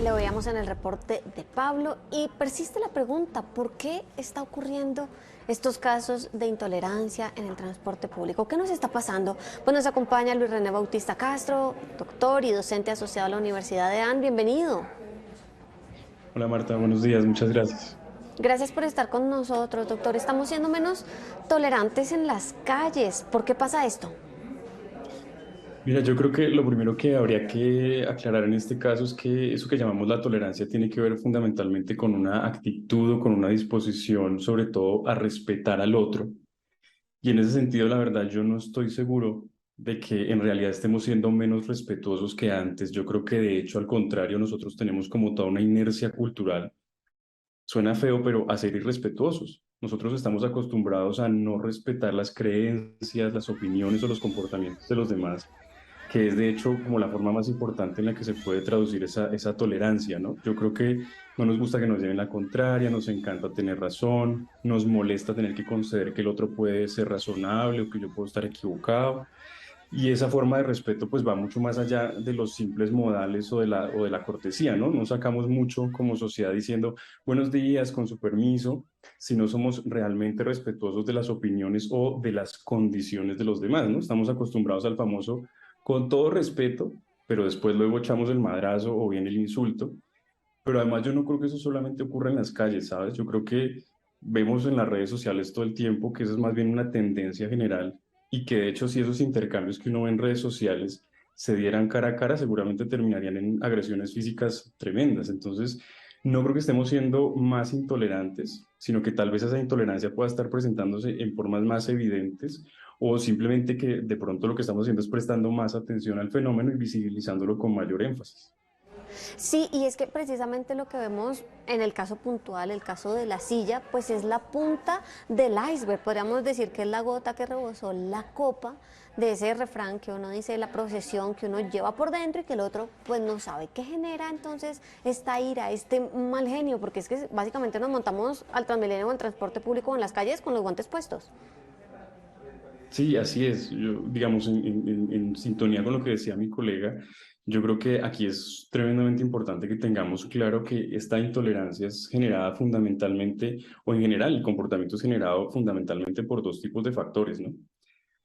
Lo veíamos en el reporte de Pablo y persiste la pregunta, ¿por qué está ocurriendo estos casos de intolerancia en el transporte público? ¿Qué nos está pasando? Pues nos acompaña Luis René Bautista Castro, doctor y docente asociado a la Universidad de AN. Bienvenido. Hola Marta, buenos días, muchas gracias. Gracias por estar con nosotros, doctor. Estamos siendo menos tolerantes en las calles. ¿Por qué pasa esto? Mira, yo creo que lo primero que habría que aclarar en este caso es que eso que llamamos la tolerancia tiene que ver fundamentalmente con una actitud o con una disposición, sobre todo, a respetar al otro. Y en ese sentido, la verdad, yo no estoy seguro de que en realidad estemos siendo menos respetuosos que antes. Yo creo que de hecho, al contrario, nosotros tenemos como toda una inercia cultural. Suena feo, pero a ser irrespetuosos. Nosotros estamos acostumbrados a no respetar las creencias, las opiniones o los comportamientos de los demás, que es de hecho como la forma más importante en la que se puede traducir esa tolerancia, ¿no? Yo creo que no nos gusta que nos lleven la contraria, nos encanta tener razón, nos molesta tener que conceder que el otro puede ser razonable o que yo puedo estar equivocado. Y esa forma de respeto pues va mucho más allá de los simples modales o de la cortesía, ¿no? No sacamos mucho como sociedad diciendo buenos días, con su permiso, si no somos realmente respetuosos de las opiniones o de las condiciones de los demás, ¿no? Estamos acostumbrados al famoso con todo respeto, pero después luego echamos el madrazo o bien el insulto. Pero además yo no creo que eso solamente ocurra en las calles, ¿sabes? Yo creo que vemos en las redes sociales todo el tiempo que eso es más bien una tendencia general y que de hecho si esos intercambios que uno ve en redes sociales se dieran cara a cara, seguramente terminarían en agresiones físicas tremendas. Entonces, no creo que estemos siendo más intolerantes, sino que tal vez esa intolerancia pueda estar presentándose en formas más evidentes o simplemente que de pronto lo que estamos haciendo es prestando más atención al fenómeno y visibilizándolo con mayor énfasis. Sí, y es que precisamente lo que vemos en el caso puntual, el caso de la silla, pues es la punta del iceberg. Podríamos decir que es la gota que rebosó la copa de ese refrán que uno dice, la procesión que uno lleva por dentro y que el otro pues no sabe. ¿Qué genera entonces esta ira, este mal genio? Porque es que básicamente nos montamos al Transmilenio o al transporte público en las calles con los guantes puestos. Sí, así es. Yo, digamos, en sintonía con lo que decía mi colega, yo creo que aquí es tremendamente importante que tengamos claro que esta intolerancia es generada fundamentalmente, o en general, el comportamiento es generado fundamentalmente por dos tipos de factores, ¿no?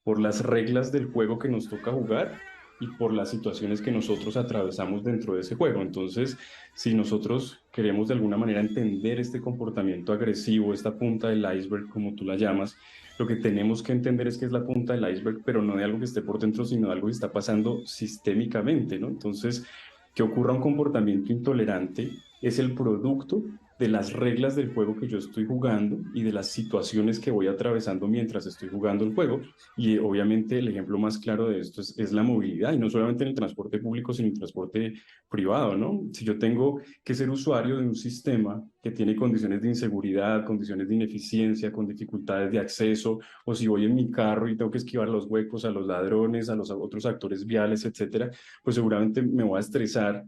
Por las reglas del juego que nos toca jugar y por las situaciones que nosotros atravesamos dentro de ese juego. Entonces, si nosotros queremos de alguna manera entender este comportamiento agresivo, esta punta del iceberg, como tú la llamas, lo que tenemos que entender es que es la punta del iceberg, pero no de algo que esté por dentro, sino de algo que está pasando sistémicamente, ¿no? Entonces, que ocurra un comportamiento intolerante es el producto de las reglas del juego que yo estoy jugando y de las situaciones que voy atravesando mientras estoy jugando el juego. Y obviamente el ejemplo más claro de esto es la movilidad, y no solamente en el transporte público, sino en el transporte privado, ¿no? Si yo tengo que ser usuario de un sistema que tiene condiciones de inseguridad, condiciones de ineficiencia, con dificultades de acceso, o si voy en mi carro y tengo que esquivar los huecos, a los ladrones, a los otros actores viales, etcétera, pues seguramente me voy a estresar.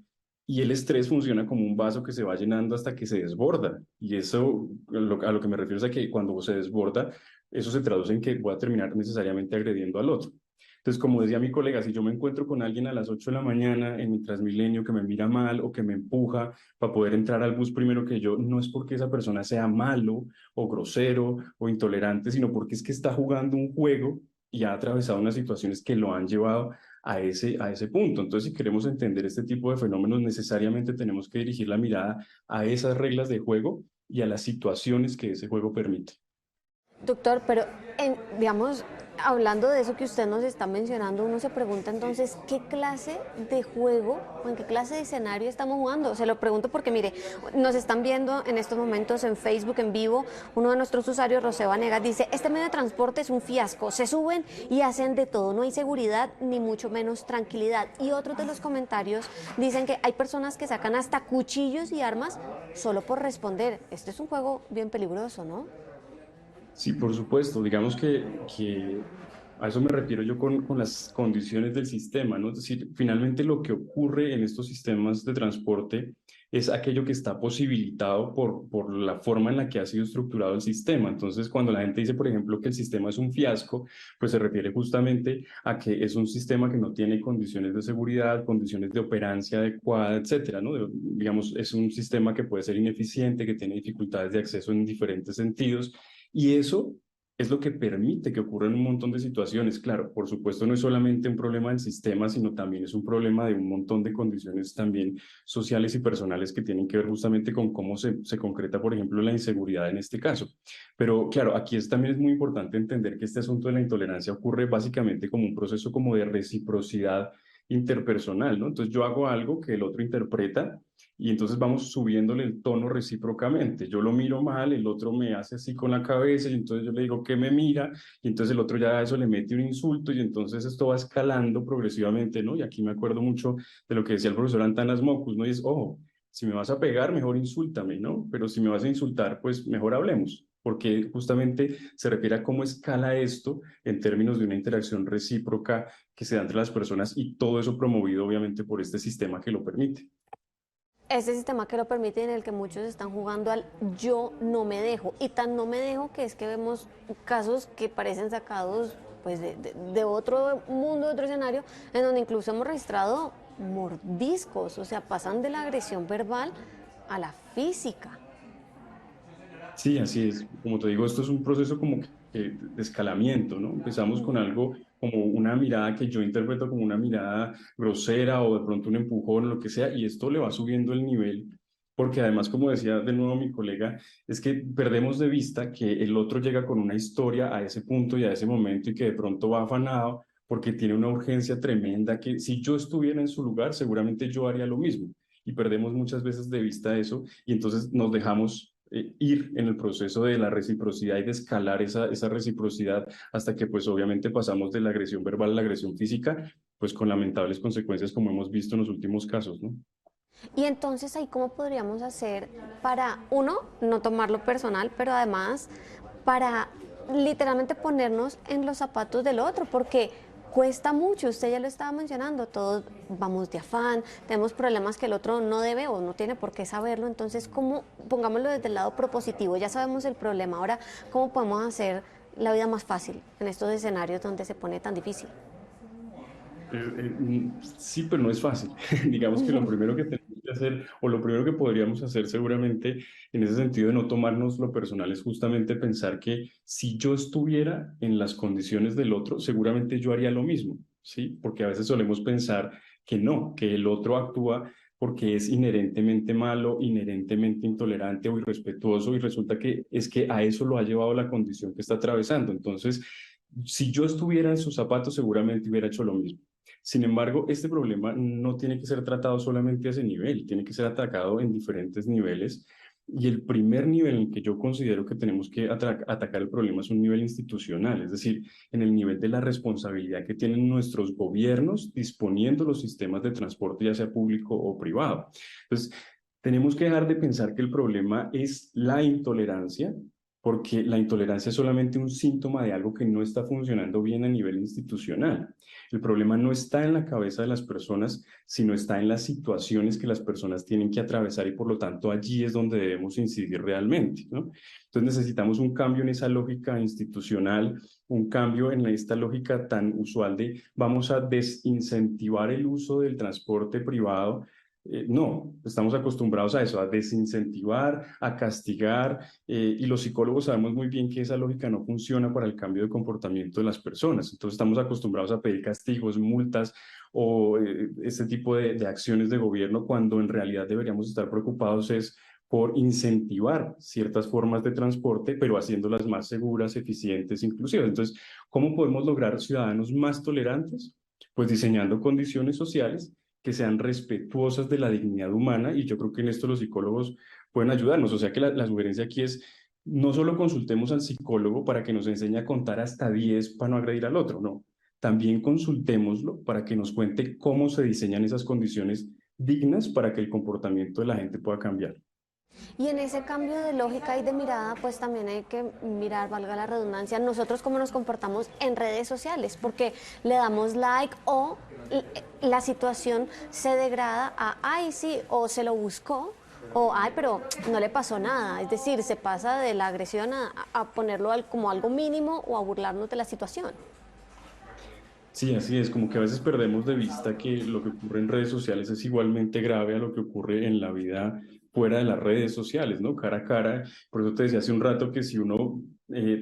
Y el estrés funciona como un vaso que se va llenando hasta que se desborda. Y eso, a lo que me refiero es a que cuando se desborda, eso se traduce en que voy a terminar necesariamente agrediendo al otro. Entonces, como decía mi colega, si yo me encuentro con alguien a las 8 de la mañana en mi Transmilenio que me mira mal o que me empuja para poder entrar al bus primero que yo, no es porque esa persona sea malo o grosero o intolerante, sino porque es que está jugando un juego y ha atravesado unas situaciones que lo han llevado a ese punto. Entonces, si queremos entender este tipo de fenómenos, necesariamente tenemos que dirigir la mirada a esas reglas de juego y a las situaciones que ese juego permite. Doctor, pero digamos, hablando de eso que usted nos está mencionando, uno se pregunta entonces qué clase de juego o en qué clase de escenario estamos jugando. Se lo pregunto porque, mire, nos están viendo en estos momentos en Facebook en vivo. Uno de nuestros usuarios, José Vanegas, dice: este medio de transporte es un fiasco, se suben y hacen de todo, no hay seguridad ni mucho menos tranquilidad. Y otros de los comentarios dicen que hay personas que sacan hasta cuchillos y armas solo por responder. Este es un juego bien peligroso, ¿no? Sí, por supuesto. Digamos que A eso me refiero yo con las condiciones del sistema, ¿no? Es decir, finalmente lo que ocurre en estos sistemas de transporte es aquello que está posibilitado por la forma en la que ha sido estructurado el sistema. Entonces, cuando la gente dice, por ejemplo, que el sistema es un fiasco, pues se refiere justamente a que es un sistema que no tiene condiciones de seguridad, condiciones de operancia adecuada, etcétera, ¿no? Digamos, es un sistema que puede ser ineficiente, que tiene dificultades de acceso en diferentes sentidos, y eso es lo que permite que ocurran un montón de situaciones. Claro, por supuesto, no es solamente un problema del sistema, sino también es un problema de un montón de condiciones también sociales y personales que tienen que ver justamente con cómo se concreta, por ejemplo, la inseguridad en este caso. Pero claro, aquí también es muy importante entender que este asunto de la intolerancia ocurre básicamente como un proceso como de reciprocidad interpersonal, ¿no? Entonces yo hago algo que el otro interpreta y entonces vamos subiéndole el tono recíprocamente. Yo lo miro mal, el otro me hace así con la cabeza y entonces yo le digo que me mira y entonces el otro ya a eso le mete un insulto y entonces esto va escalando progresivamente, ¿no? Y aquí me acuerdo mucho de lo que decía el profesor Antanas Mocus, ¿no? Y es, ojo, si me vas a pegar, mejor insúltame, ¿no? Pero si me vas a insultar, pues mejor hablemos, porque justamente se refiere a cómo escala esto en términos de una interacción recíproca que se da entre las personas y todo eso promovido obviamente por este sistema que lo permite. Ese sistema que lo permite, en el que muchos están jugando al yo no me dejo, y tan no me dejo que es que vemos casos que parecen sacados pues de otro mundo, de otro escenario, en donde incluso hemos registrado mordiscos, o sea, pasan de la agresión verbal a la física. Sí, así es. Como te digo, esto es un proceso como que de escalamiento, ¿no? Empezamos con algo como una mirada que yo interpreto como una mirada grosera o de pronto un empujón o lo que sea, y esto le va subiendo el nivel, porque además, como decía de nuevo mi colega, es que perdemos de vista que el otro llega con una historia a ese punto y a ese momento y que de pronto va afanado porque tiene una urgencia tremenda que si yo estuviera en su lugar, seguramente yo haría lo mismo. Y perdemos muchas veces de vista eso y entonces nos dejamos ir en el proceso de la reciprocidad y de escalar esa reciprocidad hasta que pues obviamente pasamos de la agresión verbal a la agresión física, pues con lamentables consecuencias como hemos visto en los últimos casos, ¿no? Y entonces ahí cómo podríamos hacer para, uno, no tomarlo personal, pero además para literalmente ponernos en los zapatos del otro, porque cuesta mucho, usted ya lo estaba mencionando, todos vamos de afán, tenemos problemas que el otro no debe o no tiene por qué saberlo, entonces cómo, pongámoslo desde el lado propositivo, ya sabemos el problema, ahora cómo podemos hacer la vida más fácil en estos escenarios donde se pone tan difícil. Sí, pero no es fácil. Digamos que lo primero que tenemos que hacer, o lo primero que podríamos hacer seguramente en ese sentido de no tomarnos lo personal, es justamente pensar que si yo estuviera en las condiciones del otro, seguramente yo haría lo mismo, ¿sí? Porque a veces solemos pensar que no, que el otro actúa porque es inherentemente malo, inherentemente intolerante o irrespetuoso, y resulta que es que a eso lo ha llevado la condición que está atravesando. Entonces, si yo estuviera en sus zapatos, seguramente hubiera hecho lo mismo. Sin embargo, este problema no tiene que ser tratado solamente a ese nivel, tiene que ser atacado en diferentes niveles. Y el primer nivel en el que yo considero que tenemos que atacar el problema es un nivel institucional, es decir, en el nivel de la responsabilidad que tienen nuestros gobiernos disponiendo los sistemas de transporte, ya sea público o privado. Entonces, tenemos que dejar de pensar que el problema es la intolerancia, porque la intolerancia es solamente un síntoma de algo que no está funcionando bien a nivel institucional. El problema no está en la cabeza de las personas, sino está en las situaciones que las personas tienen que atravesar y por lo tanto allí es donde debemos incidir realmente, ¿no? Entonces necesitamos un cambio en esa lógica institucional, un cambio en esta lógica tan usual de vamos a desincentivar el uso del transporte privado. No, estamos acostumbrados a eso, a desincentivar, a castigar, y los psicólogos sabemos muy bien que esa lógica no funciona para el cambio de comportamiento de las personas. Entonces estamos acostumbrados a pedir castigos, multas o este tipo de acciones de gobierno cuando en realidad deberíamos estar preocupados es por incentivar ciertas formas de transporte, pero haciéndolas más seguras, eficientes, inclusivas. Entonces, ¿cómo podemos lograr ciudadanos más tolerantes? Pues diseñando condiciones sociales que sean respetuosas de la dignidad humana, y yo creo que en esto los psicólogos pueden ayudarnos. O sea que la sugerencia aquí es no solo consultemos al psicólogo para que nos enseñe a contar hasta 10 para no agredir al otro, no. También consultémoslo para que nos cuente cómo se diseñan esas condiciones dignas para que el comportamiento de la gente pueda cambiar. Y en ese cambio de lógica y de mirada, pues también hay que mirar, valga la redundancia, nosotros cómo nos comportamos en redes sociales, porque le damos like o la situación se degrada a, ay, sí, o se lo buscó, o, ay, pero no le pasó nada. Es decir, se pasa de la agresión a ponerlo como algo mínimo o a burlarnos de la situación. Sí, así es, como que a veces perdemos de vista que lo que ocurre en redes sociales es igualmente grave a lo que ocurre en la vida fuera de las redes sociales, ¿no? Cara a cara. Por eso te decía hace un rato que si uno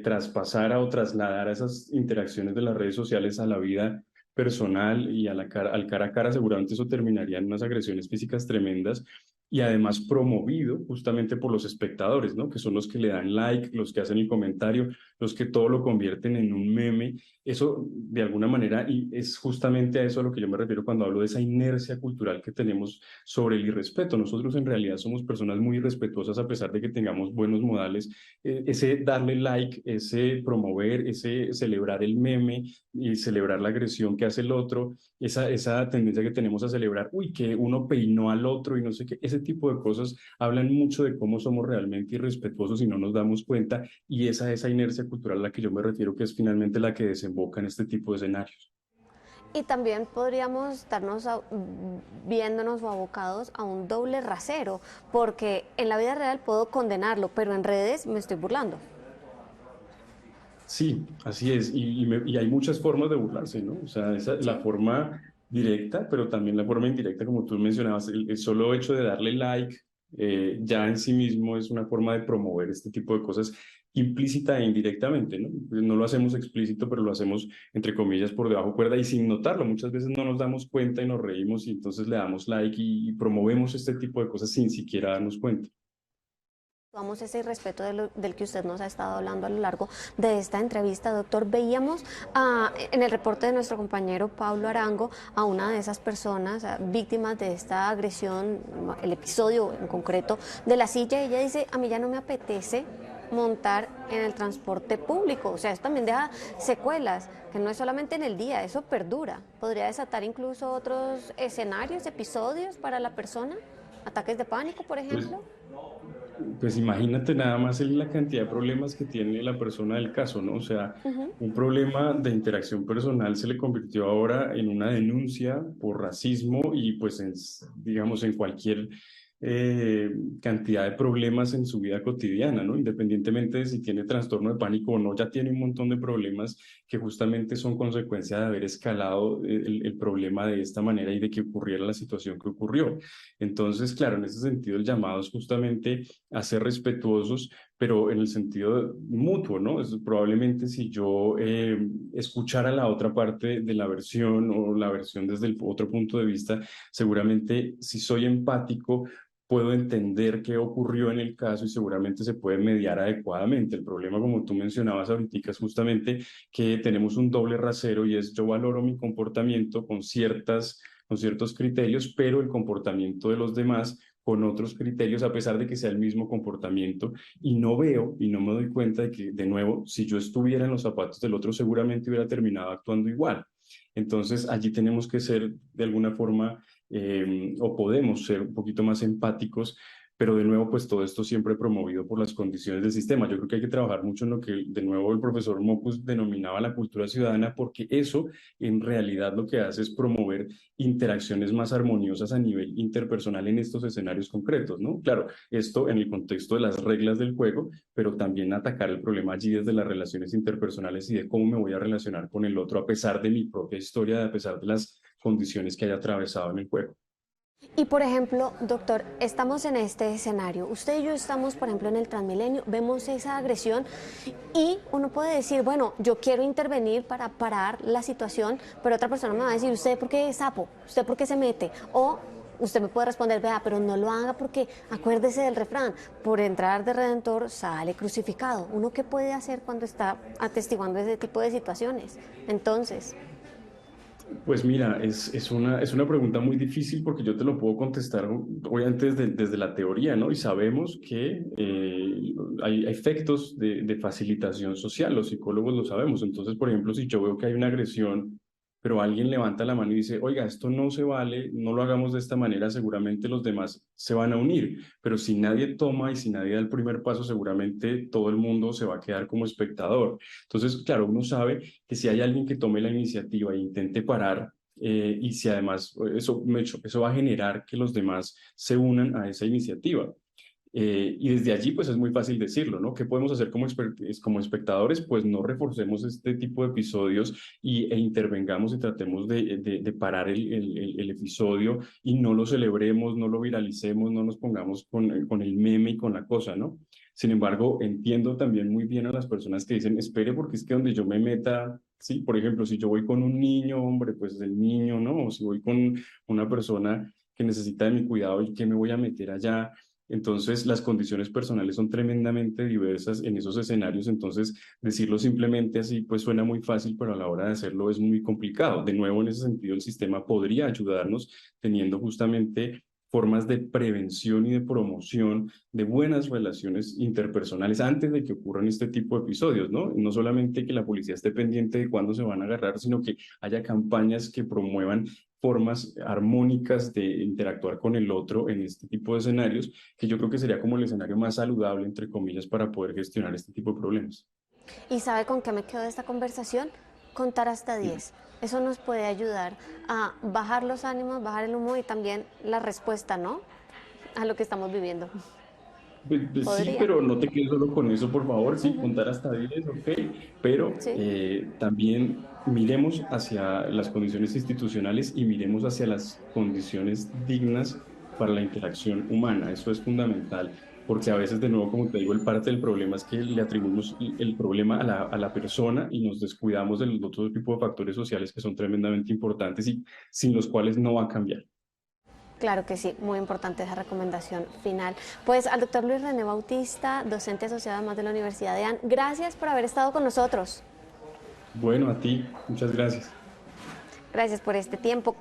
traspasara o trasladara esas interacciones de las redes sociales a la vida personal y a al cara a cara, seguramente eso terminaría en unas agresiones físicas tremendas y además promovido justamente por los espectadores, ¿no? Que son los que le dan like, los que hacen el comentario, los que todo lo convierten en un meme. Eso, de alguna manera, y es justamente a eso a lo que yo me refiero cuando hablo de esa inercia cultural que tenemos sobre el irrespeto. Nosotros en realidad somos personas muy irrespetuosas a pesar de que tengamos buenos modales. Ese darle like, ese promover, ese celebrar el meme y celebrar la agresión que hace el otro, esa tendencia que tenemos a celebrar, uy, que uno peinó al otro y no sé qué, ese tipo de cosas hablan mucho de cómo somos realmente irrespetuosos y no nos damos cuenta y esa inercia cultural a la que yo me refiero, que es finalmente la que desemboca en este tipo de escenarios. Y también podríamos estarnos viéndonos o abocados a un doble rasero, porque en la vida real puedo condenarlo, pero en redes me estoy burlando. Sí, así es. Y hay muchas formas de burlarse, ¿no? O sea, la ¿Sí? forma directa, pero también la forma indirecta, como tú mencionabas, el solo hecho de darle like ya en sí mismo es una forma de promover este tipo de cosas implícita e indirectamente, ¿no? No lo hacemos explícito, pero lo hacemos, entre comillas, por debajo cuerda y sin notarlo. Muchas veces no nos damos cuenta y nos reímos y entonces le damos like y promovemos este tipo de cosas sin siquiera darnos cuenta. Vamos ese irrespeto del que usted nos ha estado hablando a lo largo de esta entrevista, doctor. Veíamos en el reporte de nuestro compañero Pablo Arango a una de esas personas víctimas de esta agresión, el episodio en concreto de la silla. Ella dice, a mí ya no me apetece montar en el transporte público. O sea, eso también deja secuelas, que no es solamente en el día, eso perdura. Podría desatar incluso otros escenarios, episodios para la persona, ataques de pánico, por Pues ejemplo. Pues imagínate nada más la cantidad de problemas que tiene la persona del caso, ¿no? O sea, Ujú. un problema de interacción personal se le convirtió ahora en una denuncia por racismo y pues digamos, en cualquier eh, cantidad de problemas en su vida cotidiana, ¿no? Independientemente de si tiene trastorno de pánico o no, ya tiene un montón de problemas que justamente son consecuencia de haber escalado el problema de esta manera y de que ocurriera la situación que ocurrió. Entonces, claro, en ese sentido el llamado es justamente a ser respetuosos, pero en el sentido mutuo, ¿no? Probablemente si yo escuchara la otra parte de la versión o la versión desde el otro punto de vista, seguramente si soy empático, puedo entender qué ocurrió en el caso y seguramente se puede mediar adecuadamente. El problema, como tú mencionabas ahorita, es justamente que tenemos un doble rasero y es yo valoro mi comportamiento con ciertos criterios, pero el comportamiento de los demás con otros criterios, a pesar de que sea el mismo comportamiento, y no veo y no me doy cuenta de que, de nuevo, si yo estuviera en los zapatos del otro, seguramente hubiera terminado actuando igual. Entonces, allí tenemos que ser de alguna forma, o podemos ser un poquito más empáticos, pero de nuevo, pues todo esto siempre promovido por las condiciones del sistema. Yo creo que hay que trabajar mucho en lo que de nuevo el profesor Mocus denominaba la cultura ciudadana, porque eso en realidad lo que hace es promover interacciones más armoniosas a nivel interpersonal en estos escenarios concretos, ¿no? Claro, esto en el contexto de las reglas del juego, pero también atacar el problema allí desde las relaciones interpersonales y de cómo me voy a relacionar con el otro a pesar de mi propia historia, a pesar de las condiciones que haya atravesado en el juego. Y por ejemplo, doctor, estamos en este escenario. Usted y yo estamos, por ejemplo, en el Transmilenio, vemos esa agresión y uno puede decir, bueno, yo quiero intervenir para parar la situación, pero otra persona me va a decir, ¿usted por qué es sapo? ¿Usted por qué se mete? O usted me puede responder, vea, pero no lo haga porque acuérdese del refrán, por entrar de redentor sale crucificado. ¿Uno qué puede hacer cuando está atestiguando ese tipo de situaciones? Entonces, Pues mira, es una pregunta muy difícil porque yo te lo puedo contestar obviamente desde la teoría, ¿no? Y sabemos que hay efectos de facilitación social, los psicólogos lo sabemos. Entonces, por ejemplo, si yo veo que hay una agresión pero alguien levanta la mano y dice, oiga, esto no se vale, no lo hagamos de esta manera, seguramente los demás se van a unir, pero si nadie toma y si nadie da el primer paso, seguramente todo el mundo se va a quedar como espectador. Entonces, claro, uno sabe que si hay alguien que tome la iniciativa e intente parar, y si además eso va a generar que los demás se unan a esa iniciativa. Y desde allí, pues es muy fácil decirlo, ¿no? ¿Qué podemos hacer como espectadores? Pues no reforcemos este tipo de episodios e intervengamos y tratemos de parar el episodio y no lo celebremos, no lo viralicemos, no nos pongamos con el meme y con la cosa, ¿no? Sin embargo, entiendo también muy bien a las personas que dicen, espere, porque es que donde yo me meta, sí, por ejemplo, si yo voy con un niño, hombre, pues el niño, ¿no? O si voy con una persona que necesita de mi cuidado y que me voy a meter allá. Entonces, las condiciones personales son tremendamente diversas en esos escenarios, entonces decirlo simplemente así pues suena muy fácil, pero a la hora de hacerlo es muy complicado. De nuevo, en ese sentido, el sistema podría ayudarnos teniendo justamente formas de prevención y de promoción de buenas relaciones interpersonales antes de que ocurran este tipo de episodios, ¿no? No solamente que la policía esté pendiente de cuándo se van a agarrar, sino que haya campañas que promuevan formas armónicas de interactuar con el otro en este tipo de escenarios, que yo creo que sería como el escenario más saludable, entre comillas, para poder gestionar este tipo de problemas. ¿Y sabe con qué me quedo de esta conversación? Contar hasta 10. Eso nos puede ayudar a bajar los ánimos, bajar el humo y también la respuesta, ¿no? A lo que estamos viviendo. Pues sí, Podría. pero no te quedes solo con eso, por favor, sí, contar hasta 10, ok, pero Sí. también miremos hacia las condiciones institucionales y miremos hacia las condiciones dignas para la interacción humana, eso es fundamental, porque a veces, de nuevo, como te digo, el parte del problema es que le atribuimos el problema a la persona y nos descuidamos de los otros tipos de factores sociales que son tremendamente importantes y sin los cuales no va a cambiar. Claro que sí, muy importante esa recomendación final. Pues al doctor Luis René Bautista, docente asociado además de la Universidad de AN, gracias por haber estado con nosotros. Bueno, a ti, muchas gracias. Gracias por este tiempo.